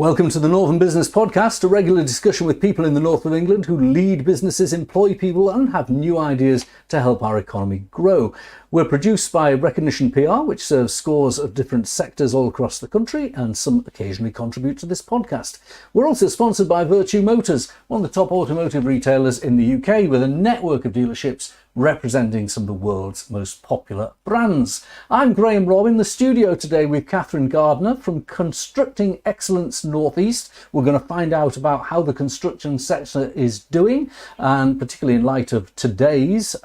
Welcome to the Northern Business Podcast, a regular discussion with people in the north of England who lead businesses, employ people and have new ideas to help our economy grow. We're produced by Recognition PR, which serves scores of different sectors all across the country, and some occasionally contribute to this podcast. We're also sponsored by Virtue Motors, one of the top automotive retailers in the UK, with a network of dealerships representing some of the world's most popular brands. I'm Graham Robb in the studio today with Catherine Gardner from Constructing Excellence North East. We're going to find out about how the construction sector is doing, and particularly in light of today's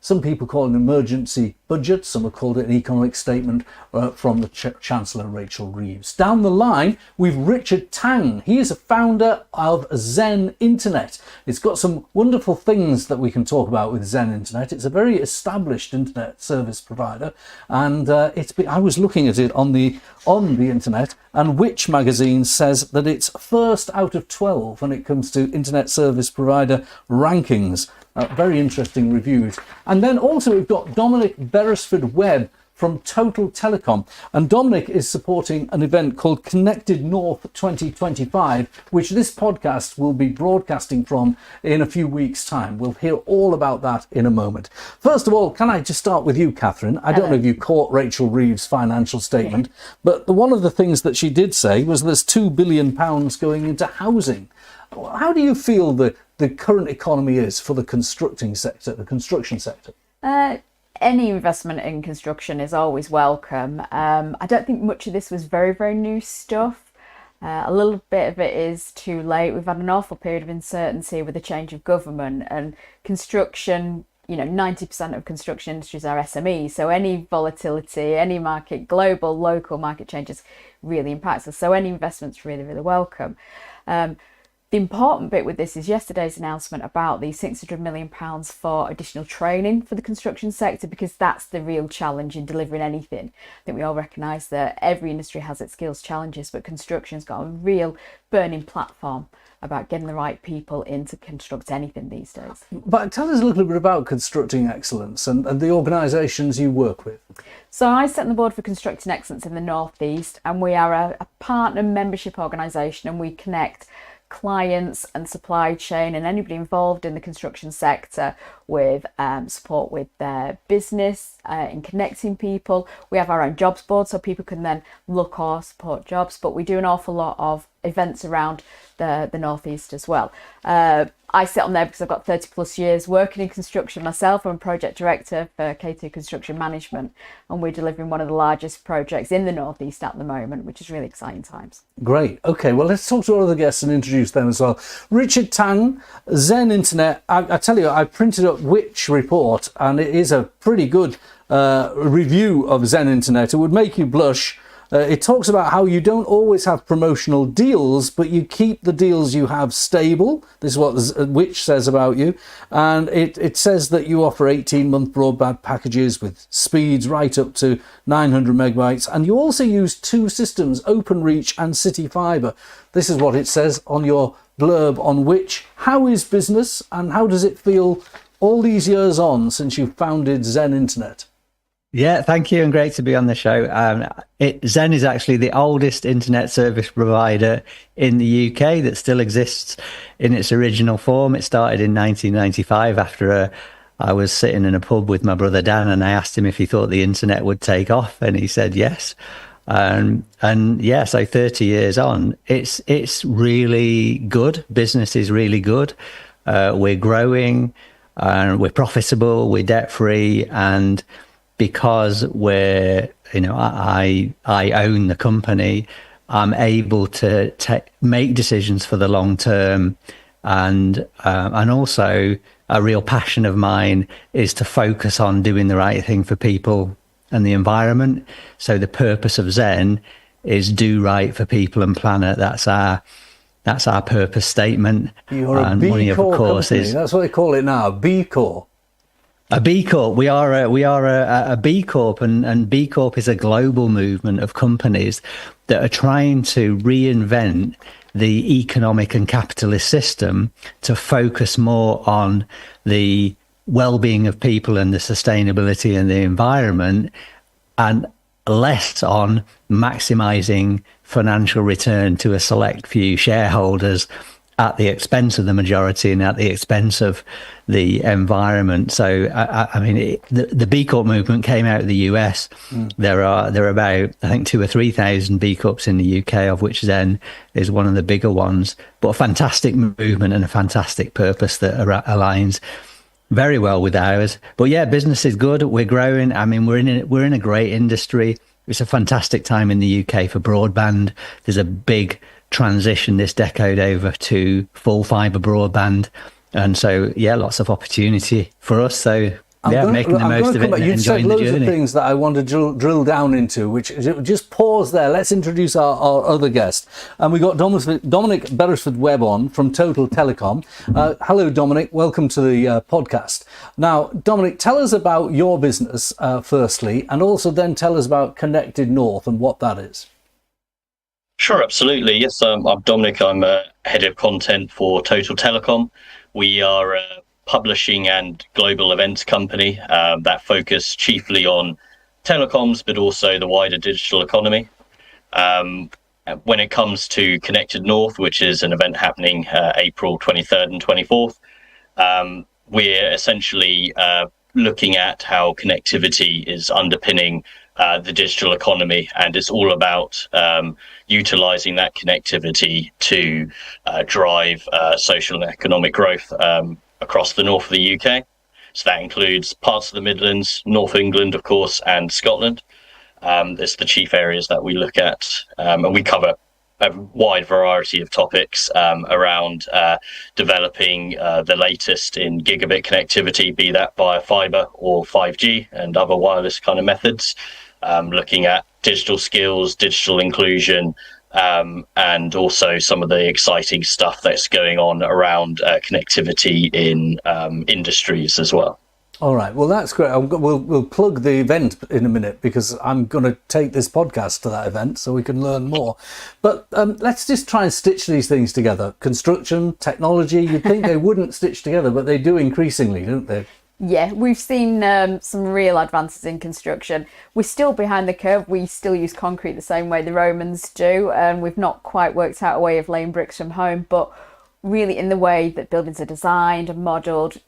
some people call it an emergency budget, some have called it an economic statement from the Chancellor Rachel Reeves. Down the line, we've Richard Tang. He is a founder of Zen Internet. It's got some wonderful things that we can talk about with Zen Internet. It's a very established internet service provider, and I was looking at it on the internet, and Which magazine says that it's first out of 12 when it comes to internet service provider rankings. Very interesting reviews. And then also we've got Dominic Beresford-Webb from Total Telecom. And Dominic is supporting an event called Connected North 2025, which this podcast will be broadcasting from in a few weeks' time. We'll hear all about that in a moment. First of all, can I just start with you, Catherine? I don't know if you caught Rachel Reeves' financial statement, but one of the things that she did say was there's £2 billion going into housing. How do you feel the current economy is for the construction sector? Any investment in construction is always welcome. I don't think much of this was very, very new stuff. A little bit of it is too late. We've had an awful period of uncertainty with the change of government, and construction, 90% of construction industries are SMEs. So any volatility, any market, global, local market changes really impacts us. So any investment's really, really welcome. The important bit with this is yesterday's announcement about the £600 million for additional training for the construction sector, because that's the real challenge in delivering anything. I think we all recognise that every industry has its skills challenges, but construction's got a real burning platform about getting the right people in to construct anything these days. But tell us a little bit about Constructing Excellence and the organisations you work with. So I sit on the board for Constructing Excellence in the North East, and we are a partner membership organisation, and we connect clients and supply chain and anybody involved in the construction sector with support with their business in connecting people. We have our own jobs board, so people can then look or support jobs, but we do an awful lot of events around the Northeast as well. I sit on there because I've got 30 plus years working in construction myself. I'm a project director for K2 Construction Management, and we're delivering one of the largest projects in the Northeast at the moment, which is really exciting times. Great. Okay, well, let's talk to our other guests and introduce them as well. Richard Tang, Zen Internet. I tell you, I printed up Which report, and it is a pretty good review of Zen Internet. It would make you blush. It talks about how you don't always have promotional deals, but you keep the deals you have stable. This is what Which says about you. And it says that you offer 18-month broadband packages with speeds right up to 900 megabytes. And you also use two systems, OpenReach and City Fibre. This is what it says on your blurb on Which. How is business, and how does it feel all these years on since you founded Zen Internet? Yeah, thank you, and great to be on the show. Zen is actually the oldest internet service provider in the UK that still exists in its original form. It started in 1995 after I was sitting in a pub with my brother Dan, and I asked him if he thought the internet would take off, and he said yes. And yeah, so 30 years on, it's really good. Business is really good. We're growing, and we're profitable, we're debt free, and because I own the company, I'm able to make decisions for the long term, and also a real passion of mine is to focus on doing the right thing for people and the environment. So the purpose of Zen is do right for people and planet. That's our purpose statement. You're a B Corp company. That's what they call it now, B Corp. A B Corp. We are a B Corp, and B Corp is a global movement of companies that are trying to reinvent the economic and capitalist system to focus more on the well-being of people and the sustainability and the environment, and less on maximizing financial return to a select few shareholders at the expense of the majority and at the expense of the environment. So, I mean, the B Corp movement came out of the US. There are about, I think, 2,000 or 3,000 B Corps in the UK, of which Zen is one of the bigger ones. But a fantastic movement and a fantastic purpose that aligns very well with ours. But yeah, business is good. We're growing. I mean, we're in a great industry. It's a fantastic time in the UK for broadband. There's a big transition this decade over to full fibre broadband, and so yeah, lots of opportunity for us. So making the most of it and You've said enjoying the loads journey. of things that I want to drill down into, which just pause there. Let's introduce our other guest. And we got Dominic Beresford-Webb on from Total Telecom. Hello, Dominic. Welcome to the podcast. Now, Dominic, tell us about your business firstly, and also then tell us about Connected North and what that is. Sure, absolutely. Yes, I'm Dominic. I'm head of content for Total Telecom. We are a publishing and global events company that focus chiefly on telecoms, but also the wider digital economy. When it comes to Connected North, which is an event happening April 23rd and 24th, we're essentially looking at how connectivity is underpinning the digital economy, and it's all about utilizing that connectivity to drive social and economic growth across the north of the UK. So that includes parts of the Midlands, North England, of course, and Scotland. It's the chief areas that we look at, and we cover a wide variety of topics around developing the latest in gigabit connectivity, be that via fibre or 5G and other wireless kind of methods. Looking at digital skills, digital inclusion, and also some of the exciting stuff that's going on around connectivity in industries as well. All right. Well, that's great. We'll plug the event in a minute, because I'm going to take this podcast to that event so we can learn more. But let's just try and stitch these things together. Construction, technology, you'd think they wouldn't stitch together, but they do increasingly, don't they? Yeah, we've seen some real advances in construction. We're still behind the curve. We still use concrete the same way the Romans do, and we've not quite worked out a way of laying bricks from home. But really, in the way that buildings are designed and modelled,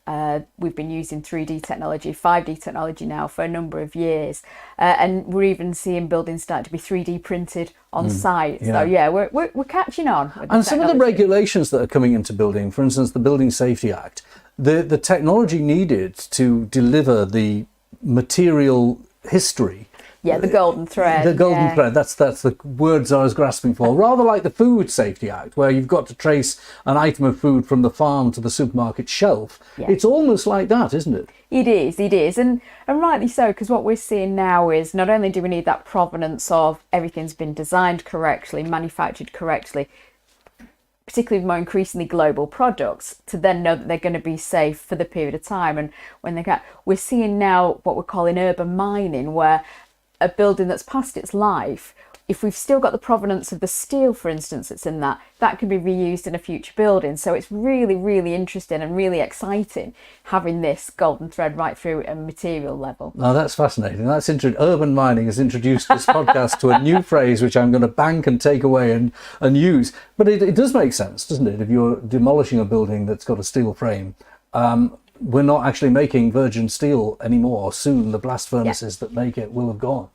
we've been using 3D technology, 5D technology now for a number of years, and we're even seeing buildings start to be 3D printed on site. Yeah. So yeah, we're catching on. With And some of the regulations that are coming into building, for instance, the Building Safety Act, the technology needed to deliver the material history. Yeah, the golden thread. The golden thread, that's the words I was grasping for. Rather like the Food Safety Act, where you've got to trace an item of food from the farm to the supermarket shelf. Yeah. It's almost like that, isn't it? It is. And rightly so, because what we're seeing now is not only do we need that provenance of everything's been designed correctly, manufactured correctly, particularly more increasingly global products, to then know that they're going to be safe for the period of time. And when they get, we're seeing now what we're calling urban mining, where a building that's past its life, if we've still got the provenance of the steel, for instance, that's in that can be reused in a future building. So it's really, really interesting and really exciting having this golden thread right through a material level. Now that's fascinating. That's urban mining has introduced this podcast to a new phrase, which I'm going to bank and take away and use. But it does make sense, doesn't it? If you're demolishing a building that's got a steel frame, we're not actually making virgin steel anymore. Soon the blast furnaces that make it will have gone.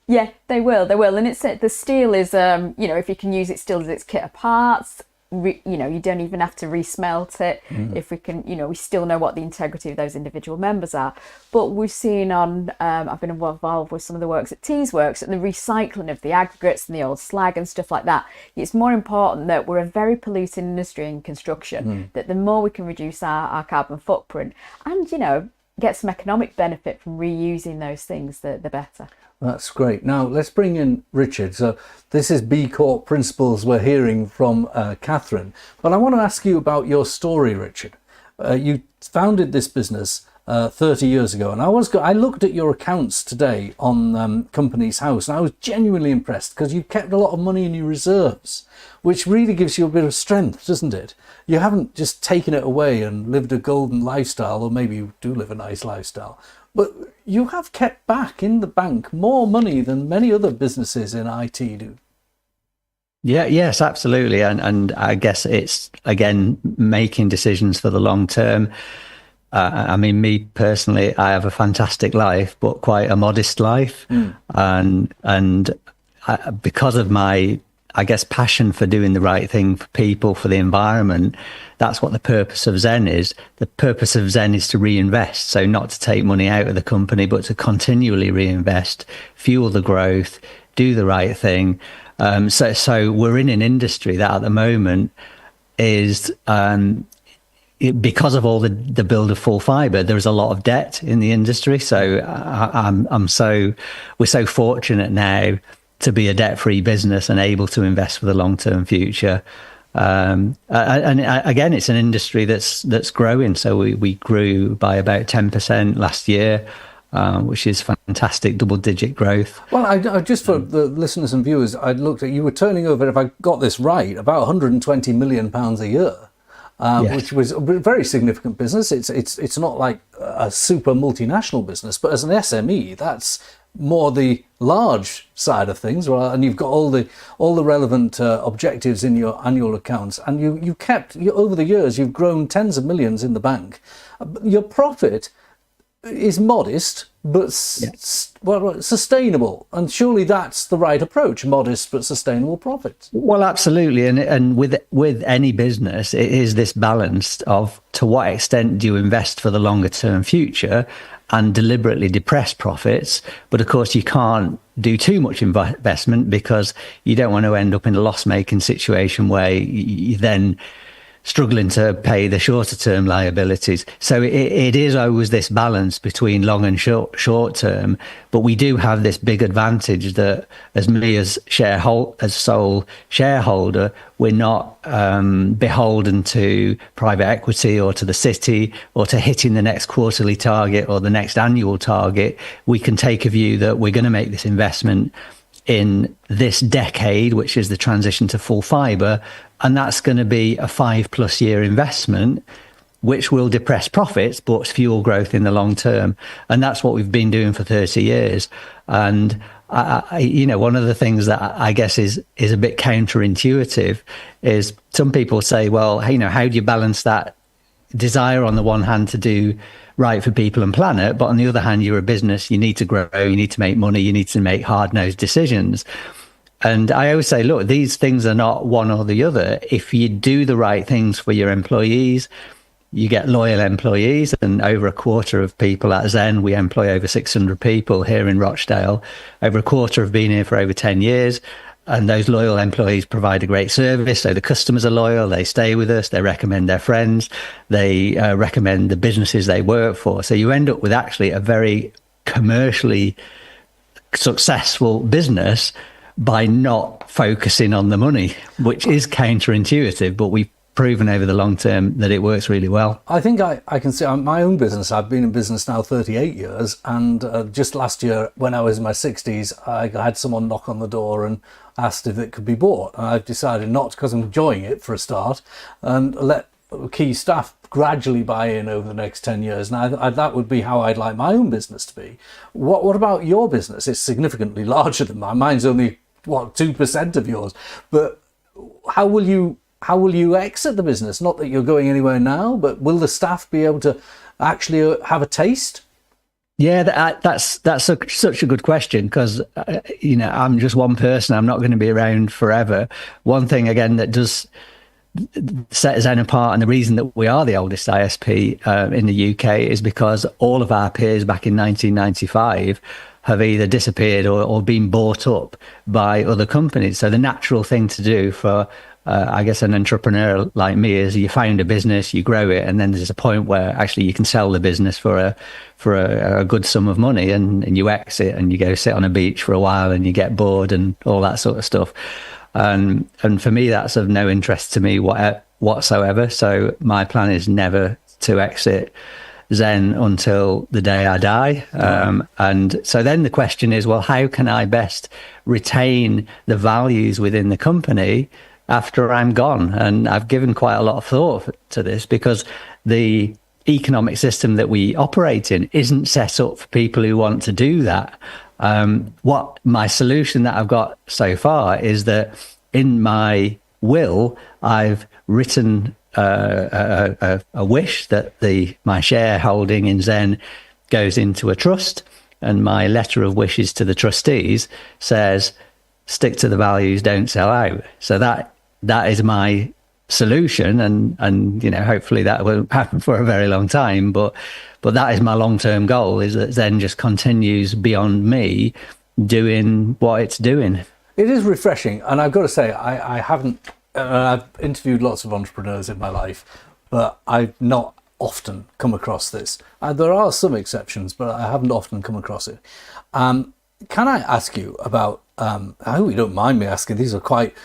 Yeah, they will. And it's the steel is, if you can use it still as its kit of parts, you don't even have to resmelt it. If we can, we still know what the integrity of those individual members are. But we've seen I've been involved with some of the works at Teesworks and the recycling of the aggregates and the old slag and stuff like that. It's more important that we're a very polluting industry in construction, that the more we can reduce our carbon footprint and, get some economic benefit from reusing those things, the better. That's great. Now let's bring in Richard. So this is B Corp principles we're hearing from Catherine. But I want to ask you about your story, Richard. You founded this business 30 years ago, and I looked at your accounts today on Companies House, and I was genuinely impressed because you've kept a lot of money in your reserves, which really gives you a bit of strength, doesn't it? You haven't just taken it away and lived a golden lifestyle, or maybe you do live a nice lifestyle. But you have kept back in the bank more money than many other businesses in IT do. Yes, absolutely. And I guess it's, again, making decisions for the long term. I mean, me personally, I have a fantastic life, but quite a modest life. And because of my, I guess, passion for doing the right thing for people, for the environment, that's what the purpose of Zen is. The purpose of Zen is to reinvest. So not to take money out of the company, but to continually reinvest, fuel the growth, do the right thing. So we're in an industry that at the moment is, because of all the build of full fiber, there is a lot of debt in the industry. So we're so fortunate now to be a debt-free business and able to invest for the long-term future. And again, it's an industry that's growing. So we grew by about 10% last year, which is fantastic, double-digit growth. Well, I just for the listeners and viewers, I looked at, you were turning over, if I got this right, about £120 million a year. Yes. Which was a very significant business. It's not like a super multinational business, but as an SME, that's more the large side of things, right? And you've got all the relevant objectives in your annual accounts, and you over the years you've grown tens of millions in the bank. Your profit is modest, but sustainable, and surely that's the right approach: modest but sustainable profits. Well, absolutely, and with any business, it is this balance of to what extent do you invest for the longer term future and deliberately depress profits. But of course, you can't do too much investment because you don't want to end up in a loss-making situation where you then struggling to pay the shorter term liabilities. So it is always this balance between long and short term. But we do have this big advantage that as sole shareholder, we're not beholden to private equity or to the city or to hitting the next quarterly target or the next annual target. We can take a view that we're going to make this investment in this decade, which is the transition to full fiber, and that's going to be a 5+ year investment, which will depress profits but fuel growth in the long term. And that's what we've been doing for 30 years. And one of the things that I guess is a bit counterintuitive is some people say, well, how do you balance that desire on the one hand to do right for people and planet, but on the other hand, you're a business, you need to grow, you need to make money, you need to make hard-nosed decisions. And I always say, look, these things are not one or the other. If you do the right things for your employees, you get loyal employees, and over a quarter of people at Zen, we employ over 600 people here in Rochdale. Over a quarter have been here for over 10 years. And those loyal employees provide a great service. So the customers are loyal, they stay with us, they recommend their friends, they recommend the businesses they work for. So you end up with actually a very commercially successful business by not focusing on the money, which is counterintuitive, but we've proven over the long term that it works really well. I think I can see my own business. I've been in business now 38 years, and just last year when I was in my 60s, I had someone knock on the door and asked if it could be bought, and I've decided not, because I'm enjoying it for a start, and let key staff gradually buy in over the next 10 years. Now that would be how I'd like my own business to be. What about your business? It's significantly larger than mine. Mine's only 2% of yours, but how will you exit the business? Not that you're going anywhere now, but will the staff be able to actually have a taste? Yeah, that's such a good question, because I'm just one person. I'm not going to be around forever. One thing again that does set Zen apart, and the reason that we are the oldest ISP in the UK, is because all of our peers back in 1995 have either disappeared or been bought up by other companies. So the natural thing to do for I guess an entrepreneur like me is you found a business, you grow it, and then there's a point where actually you can sell the business for a good sum of money, and you exit and you go sit on a beach for a while and you get bored and all that sort of stuff. And for me, that's of no interest to me whatsoever. So my plan is never to exit Zen until the day I die. And so then the question is, well, how can I best retain the values within the company after I'm gone? And I've given quite a lot of thought to this, because the economic system that we operate in isn't set up for people who want to do that. What my solution that I've got so far is that in my will, I've written a wish that my shareholding in Zen goes into a trust, and my letter of wishes to the trustees says, stick to the values, don't sell out. So that is my solution, and hopefully that won't happen for a very long time, but that is my long-term goal, is that Zen just continues beyond me doing what it's doing. It is refreshing, and I've got to say, I haven't I've interviewed lots of entrepreneurs in my life, but I've not often come across this. There are some exceptions, but I haven't often come across it. Can I ask you about, I hope you don't mind me asking, these are quite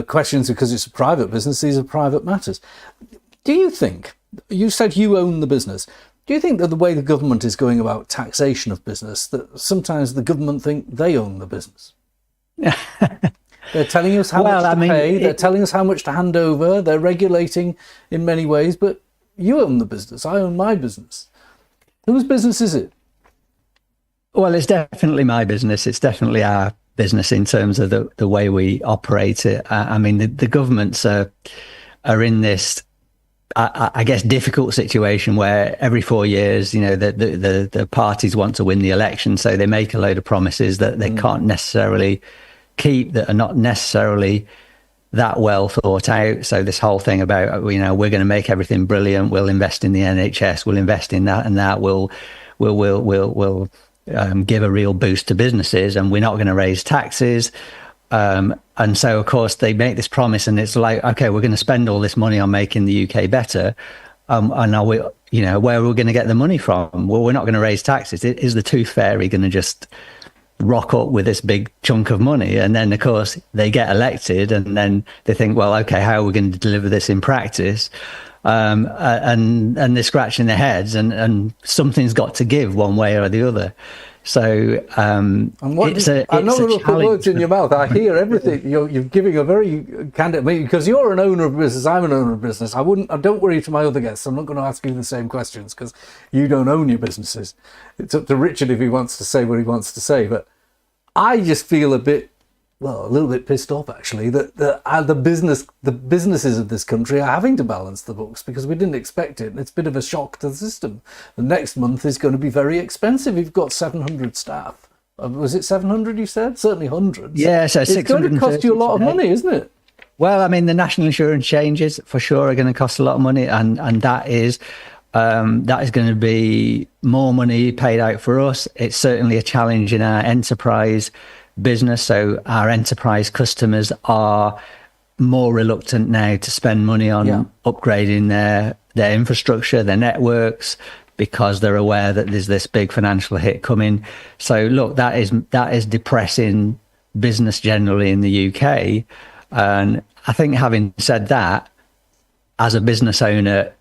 questions because it's a private business, these are private matters. Do you think, you said you own the business, do you think that the way the government is going about taxation of business, that sometimes the government think they own the business? They're telling us how much to pay, they're telling us how much to hand over, they're regulating in many ways, but you own the business, I own my business. Whose business is it? Well, it's definitely my business. It's definitely our business in terms of the way we operate it. I mean, the governments are in this, I guess, difficult situation where every 4 years, the parties want to win the election, so they make a load of promises that they can't necessarily keep, that are not necessarily that well thought out. So this whole thing about, we're going to make everything brilliant, we'll invest in the NHS, we'll invest in that and that, we'll give a real boost to businesses, and we're not going to raise taxes. And so, of course, they make this promise, and it's like, okay, we're going to spend all this money on making the UK better. And are we, where are we going to get the money from? Well, we're not going to raise taxes. Is the tooth fairy going to just rock up with this big chunk of money? And then, of course, they get elected, and then they think, well, okay, how are we going to deliver this in practice? And they're scratching their heads, and something's got to give one way or the other. So I'm not going to put words in your mouth. I hear everything. You're giving a very candid, because you're an owner of a business, I'm an owner of a business. I don't worry to my other guests. I'm not going to ask you the same questions because you don't own your businesses. It's up to Richard if he wants to say what he wants to say. But I just feel a little bit pissed off, actually, that the businesses of this country are having to balance the books because we didn't expect it. And it's a bit of a shock to the system. The next month is going to be very expensive. You've got 700 staff. Was it 700 you said? Certainly hundreds. Yeah, so it's going to cost you a lot of money, isn't it? Well, I mean, the national insurance changes for sure are going to cost a lot of money, and that is going to be more money paid out for us. It's certainly a challenge in our enterprise business. So our enterprise customers are more reluctant now to spend money on upgrading their infrastructure, their networks, because they're aware that there's this big financial hit coming. So look, that is depressing business generally in the UK. And I think, having said that, as a business owner,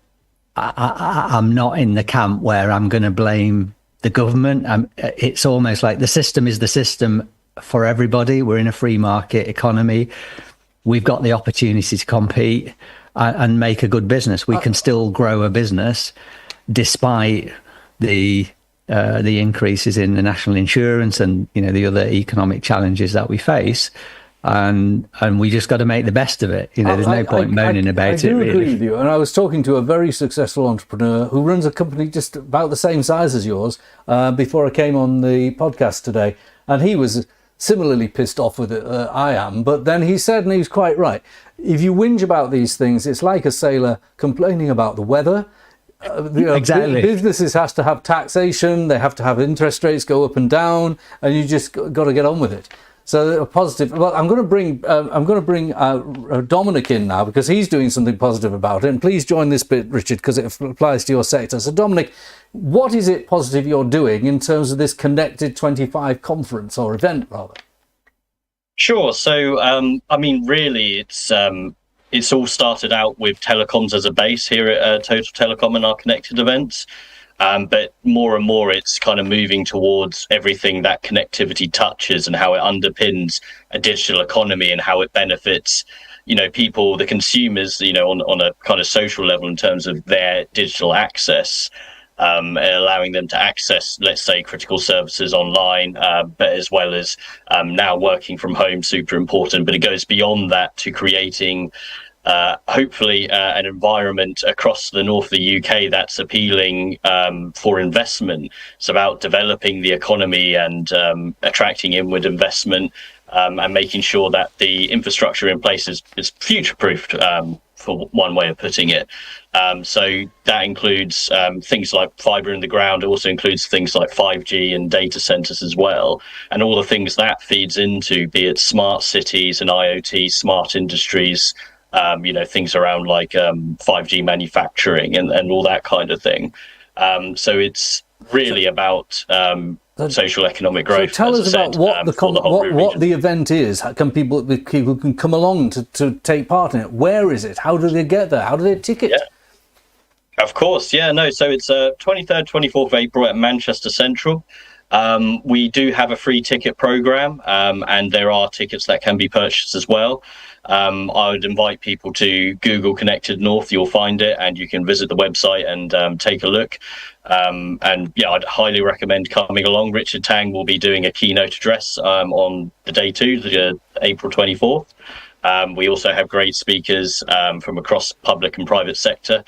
I'm not in the camp where I'm going to blame the government. It's almost like the system is the system for everybody. We're in a free market economy. We've got the opportunity to compete and make a good business. We can still grow a business despite the increases in the national insurance and the other economic challenges that we face. And we just got to make the best of it. There's no point moaning about it, really. I agree with you. And I was talking to a very successful entrepreneur who runs a company just about the same size as yours before I came on the podcast today. And he was similarly pissed off with it. I am. But then he said, and he was quite right, if you whinge about these things, it's like a sailor complaining about the weather. Exactly. Businesses has to have taxation, they have to have interest rates go up and down, and you just got to get on with it. So a positive. Well, I'm going to bring Dominic in now because he's doing something positive about it. And please join this bit, Richard, because it applies to your sector. So Dominic, what is it positive you're doing in terms of this Connected 25 conference or event, rather? Sure. So, I mean, really, it's all started out with telecoms as a base here at Total Telecom and our connected events. But more and more, it's kind of moving towards everything that connectivity touches and how it underpins a digital economy and how it benefits, people, the consumers, on a kind of social level in terms of their digital access, allowing them to access, let's say, critical services online, but as well as now working from home, super important. But it goes beyond that to creating hopefully an environment across the north of the UK that's appealing for investment. It's about developing the economy and attracting inward investment, and making sure that the infrastructure in place is future-proofed, for one way of putting it. So that includes things like fibre in the ground. It also includes things like 5G and data centres as well, and all the things that feeds into, be it smart cities and IoT, smart industries, things around like 5G manufacturing and all that kind of thing. So it's really about social economic growth. So tell us about what the event is. How can people can come along to take part in it? Where is it? How do they get there? How do they ticket? Yeah, of course. Yeah, no. So it's 23rd, 24th of April at Manchester Central. We do have a free ticket program, and there are tickets that can be purchased as well. I would invite people to Google Connected North. You'll find it, and you can visit the website and take a look. And yeah, I'd highly recommend coming along. Richard Tang will be doing a keynote address on the day 2, April 24th. We also have great speakers from across public and private sector.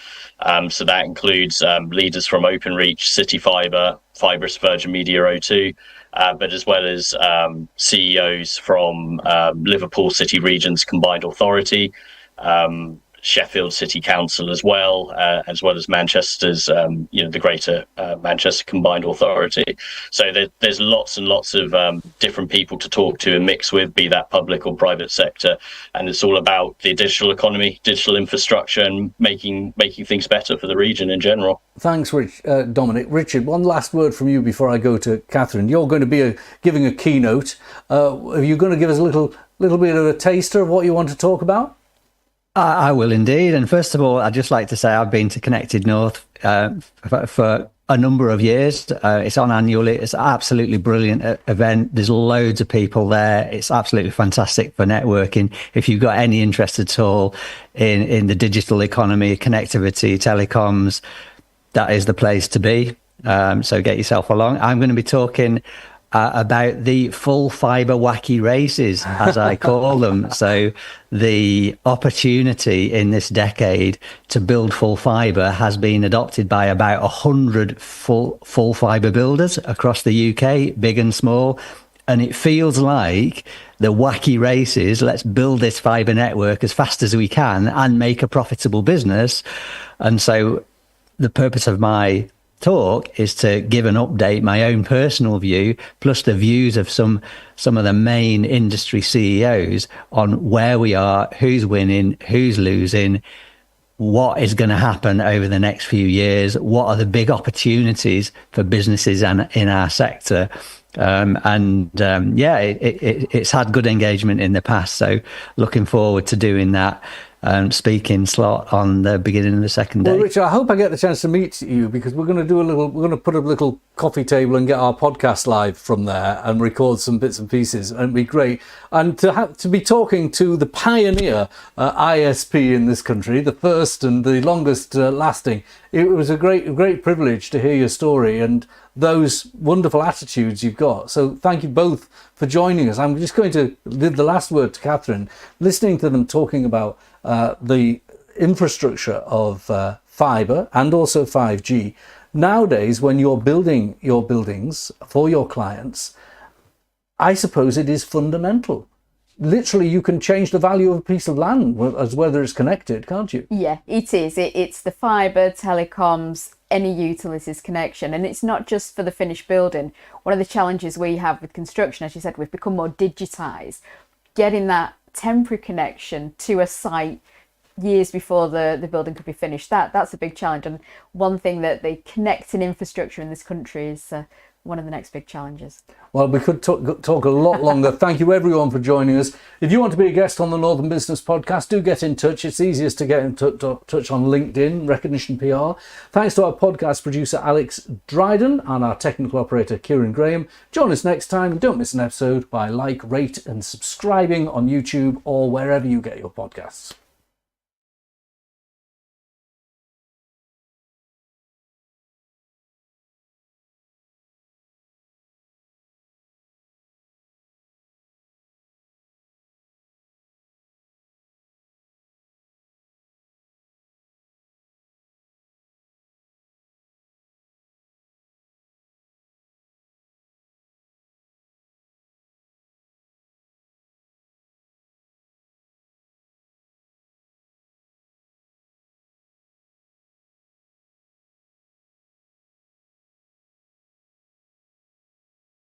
So that includes leaders from Openreach, City Fibre, Fibrous, Virgin Media O2, but as well as CEOs from Liverpool City Regions Combined Authority, Sheffield City Council as well as Manchester's, the Greater Manchester Combined Authority. So there's lots and lots of different people to talk to and mix with, be that public or private sector. And it's all about the digital economy, digital infrastructure, and making things better for the region in general. Thanks, Dominic. Richard, one last word from you before I go to Catherine. You're going to be giving a keynote. Are you going to give us a little bit of a taster of what you want to talk about? I will indeed. And first of all, I'd just like to say I've been to Connected North for a number of years. It's on annually. It's an absolutely brilliant event. There's loads of people there. It's absolutely fantastic for networking. If you've got any interest at all in the digital economy, connectivity, telecoms, that is the place to be. So get yourself along. I'm going to be talking about the full fibre wacky races, as I call them. So the opportunity in this decade to build full fibre has been adopted by about 100 full fibre builders across the UK, big and small. And it feels like the wacky races, let's build this fibre network as fast as we can and make a profitable business. And so the purpose of my talk is to give an update, my own personal view, plus the views of some of the main industry CEOs on where we are, who's winning, who's losing, what is going to happen over the next few years, what are the big opportunities for businesses and in our sector. It's had good engagement in the past, so looking forward to doing that speaking slot on the beginning of the second day. Well, Richard, I hope I get the chance to meet you, because we're going to put a little coffee table and get our podcast live from there and record some bits and pieces, and it'd be great. And to be talking to the pioneer ISP in this country, the first and the longest lasting, it was a great privilege to hear your story and those wonderful attitudes you've got. So thank you both for joining us. I'm just going to give the last word to Catherine. Listening to them talking about the infrastructure of fibre and also 5G. Nowadays, when you're building your buildings for your clients, I suppose it is fundamental. Literally, you can change the value of a piece of land as whether it's connected, can't you? Yeah, it is. It's the fibre, telecoms, any utilities connection. And it's not just for the finished building. One of the challenges we have with construction, as you said, we've become more digitised. Getting that temporary connection to a site years before the building could be finished, that's a big challenge. And one thing that the connecting infrastructure in this country is one of the next big challenges. Well, we could talk a lot longer. Thank you everyone for joining us. If you want to be a guest on the Northern Business Podcast, do get in touch. It's easiest to get in touch on LinkedIn, Recognition PR. Thanks to our podcast producer, Alex Dryden, and our technical operator, Kieran Graham. Join us next time. Don't miss an episode by rate and subscribing on YouTube or wherever you get your podcasts.